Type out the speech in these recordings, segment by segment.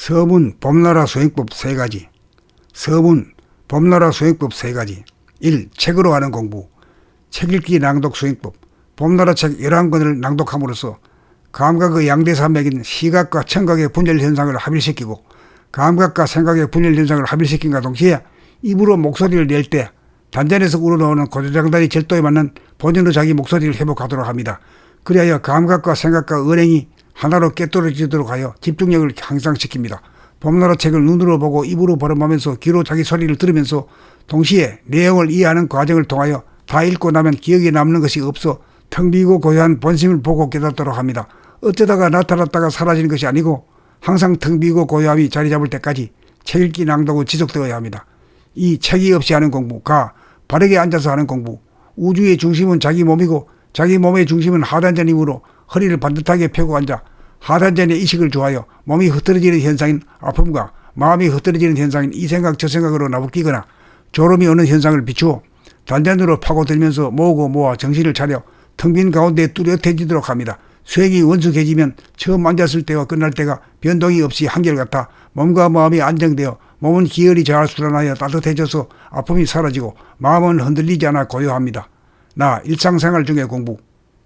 서문 범나라 수행법 세 가지. 서문 범나라 수행법 세 가지. 1. 책으로 하는 공부. 책 읽기 낭독 수행법. 범나라 책 11권을 낭독함으로써 감각의 양대산맥인 시각과 청각의 분열 현상을 합일시키고 감각과 생각의 분열 현상을 합일시킨과 동시에 입으로 목소리를 낼 때 단전에서 우러나오는 고조장단이 절도에 맞는 본연의 자기 목소리를 회복하도록 합니다. 그리하여 감각과 생각과 언행이 하나로 깨떨어지도록 하여 집중력을 향상시킵니다. 범나라 책을 눈으로 보고 입으로 발음하면서 귀로 자기 소리를 들으면서 동시에 내용을 이해하는 과정을 통하여 다 읽고 나면 기억에 남는 것이 없어 텅 비고 고요한 본심을 보고 깨닫도록 합니다. 어쩌다가 나타났다가 사라지는 것이 아니고 항상 텅 비고 고요함이 자리 잡을 때까지 책 읽기 낭독은 지속되어야 합니다. 이 책이 없이 하는 공부가 바르게 앉아서 하는 공부. 우주의 중심은 자기 몸이고 자기 몸의 중심은 하단전이므로 허리를 반듯하게 펴고 앉아 하단전의 의식을 주하여 몸이 흐트러지는 현상인 아픔과 마음이 흐트러지는 현상인 이 생각 저 생각으로 나부끼거나 졸음이 오는 현상을 비추어 단전으로 파고들면서 모으고 모아 정신을 차려 텅 빈 가운데 뚜렷해지도록 합니다. 수행이 원숙해지면 처음 앉았을 때와 끝날 때가 변동이 없이 한결같아 몸과 마음이 안정되어 몸은 기혈이 잘 수란하여 따뜻해져서 아픔이 사라지고 마음은 흔들리지 않아 고요합니다. 나 일상생활 중의 공부.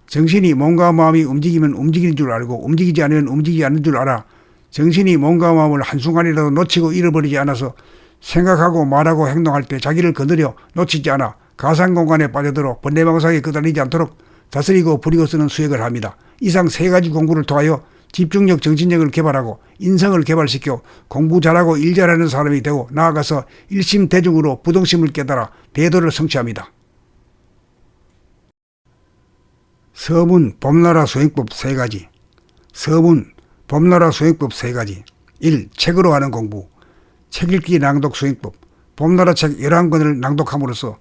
정신이 몸과 마음이 움직이면 움직이는 줄 알고 움직이지 않으면 움직이지 않는 줄 알아. 정신이 몸과 마음을 한순간이라도 놓치고 잃어버리지 않아서 생각하고 말하고 행동할 때 자기를 거느려 놓치지 않아 가상공간에 빠져들어 번뇌망상에 끄달리지 않도록 다스리고 부리고 쓰는 수행을 합니다. 이상 세 가지 공부를 통하여 집중력, 정신력을 개발하고 인성을 개발시켜 공부 잘하고 일 잘하는 사람이 되고 나아가서 일심대중으로 부동심을 깨달아 대도를 성취합니다. 서문 범나라 수행법 세 가지. 서문 범나라 수행법 세 가지. 1. 책으로 하는 공부. 책 읽기 낭독 수행법. 범나라 책 11권을 낭독함으로써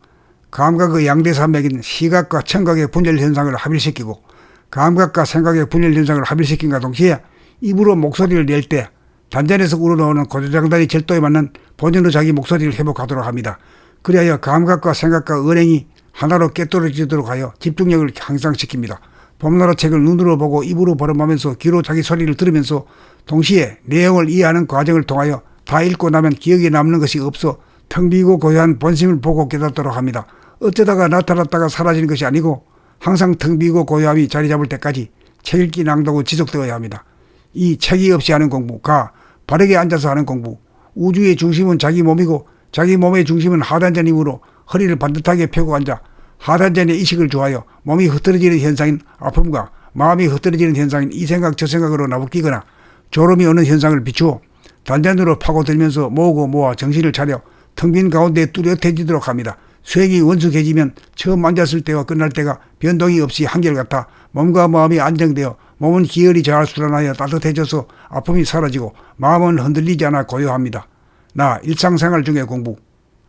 감각의 양대산맥인 시각과 청각의 분열 현상을 합일시키고 감각과 생각의 분열 현상을 합일시킨과 동시에 입으로 목소리를 낼 때 단전에서 우러나오는 고조장단이 절도에 맞는 본연의 자기 목소리를 회복하도록 합니다. 그리하여 감각과 생각과 언행이 하나로 깨떨어지도록 하여 집중력을 향상시킵니다. 범나라 책을 눈으로 보고 입으로 발음하면서 귀로 자기 소리를 들으면서 동시에 내용을 이해하는 과정을 통하여 다 읽고 나면 기억에 남는 것이 없어 텅 비고 고요한 본심을 보고 깨닫도록 합니다. 어쩌다가 나타났다가 사라지는 것이 아니고 항상 텅 비고 고요함이 자리 잡을 때까지 책 읽기 낭독은 지속되어야 합니다. 이 책이 없이 하는 공부가 바르게 앉아서 하는 공부. 우주의 중심은 자기 몸이고 자기 몸의 중심은 하단전이므로 허리를 반듯하게 펴고 앉아 하단전의 의식을 주하여 몸이 흐트러지는 현상인 아픔과 마음이 흐트러지는 현상인 이 생각 저 생각으로 나부끼거나 졸음이 오는 현상을 비추어 단전으로 파고들면서 모으고 모아 정신을 차려 텅 빈 가운데 뚜렷해지도록 합니다. 수행이 원숙해지면 처음 앉았을 때와 끝날 때가 변동이 없이 한결같아 몸과 마음이 안정되어 몸은 기혈이 잘 수란하여 따뜻해져서 아픔이 사라지고 마음은 흔들리지 않아 고요합니다. 나 일상생활 중의 공부.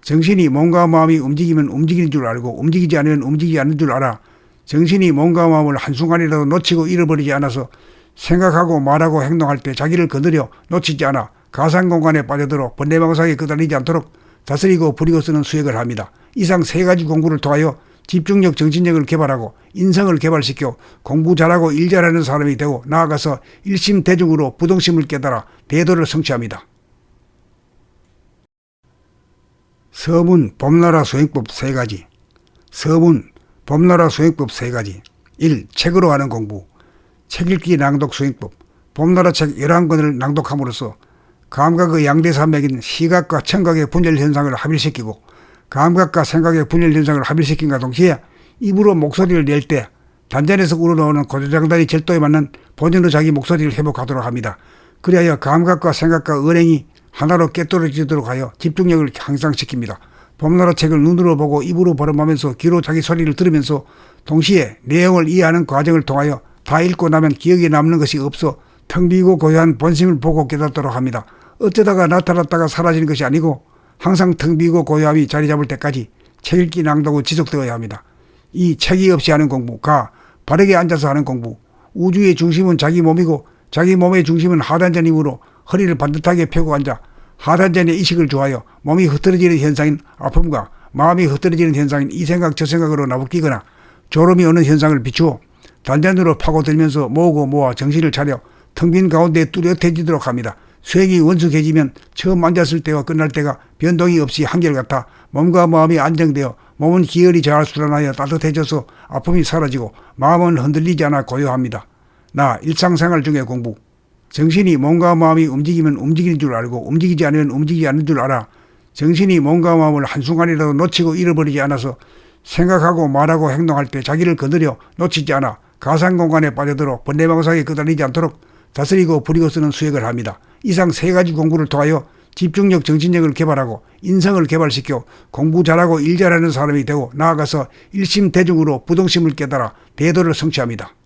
정신이 몸과 마음이 움직이면 움직이는 줄 알고 움직이지 않으면 움직이지 않는 줄 알아. 정신이 몸과 마음을 한순간이라도 놓치고 잃어버리지 않아서 생각하고 말하고 행동할 때 자기를 거느려 놓치지 않아 가상공간에 빠져들어 번뇌망상에 끄달리지 않도록 다스리고 부리고 쓰는 수행을 합니다. 이상 세 가지 공부를 통하여 집중력, 정신력을 개발하고 인성을 개발시켜 공부 잘하고 일 잘하는 사람이 되고 나아가서 일심대중으로 부동심을 깨달아 대도를 성취합니다. 서문 범나라 수행법 세 가지. 서문 범나라 수행법 세 가지. 1. 책으로 하는 공부. 책 읽기 낭독 수행법. 범나라 책 11권을 낭독함으로써 감각의 양대산맥인 시각과 청각의 분열 현상을 합일시키고 감각과 생각의 분열 현상을 합일시킨과 동시에 입으로 목소리를 낼 때 단전에서 우러나오는 고조장단이 절도에 맞는 본연의 자기 목소리를 회복하도록 합니다. 그리하여 감각과 생각과 언행이 하나로 깨떨어지도록 하여 집중력을 향상시킵니다. 범나라 책을 눈으로 보고 입으로 발음하면서 귀로 자기 소리를 들으면서 동시에 내용을 이해하는 과정을 통하여 다 읽고 나면 기억에 남는 것이 없어 텅 비고 고요한 본심을 보고 깨닫도록 합니다. 어쩌다가 나타났다가 사라지는 것이 아니고 항상 텅 비고 고요함이 자리 잡을 때까지 책 읽기 낭독은 지속되어야 합니다. 이 책이 없이 하는 공부가 바르게 앉아서 하는 공부. 우주의 중심은 자기 몸이고 자기 몸의 중심은 하단전이므로 허리를 반듯하게 펴고 앉아 하단전의 의식을 주하여 몸이 흐트러지는 현상인 아픔과 마음이 흐트러지는 현상인 이 생각 저 생각으로 나부끼거나 졸음이 오는 현상을 비추어 단전으로 파고들면서 모으고 모아 정신을 차려 텅 빈 가운데 뚜렷해지도록 합니다. 수액이 원숙해지면 처음 앉았을 때와 끝날 때가 변동이 없이 한결같아 몸과 마음이 안정되어 몸은 기혈이 잘 순환하여 따뜻해져서 아픔이 사라지고 마음은 흔들리지 않아 고요합니다. 나 일상생활 중의 공부. 정신이 몸과 마음이 움직이면 움직이는 줄 알고 움직이지 않으면 움직이지 않는 줄 알아. 정신이 몸과 마음을 한순간이라도 놓치고 잃어버리지 않아서 생각하고 말하고 행동할 때 자기를 거느려 놓치지 않아 가상공간에 빠져들어 번뇌망상에 끄달리지 않도록 다스리고 부리고 쓰는 수액을 합니다. 이상 세 가지 공부를 통하여 집중력, 정신력을 개발하고 인성을 개발시켜 공부 잘하고 일 잘하는 사람이 되고 나아가서 일심대중으로 부동심을 깨달아 대도를 성취합니다.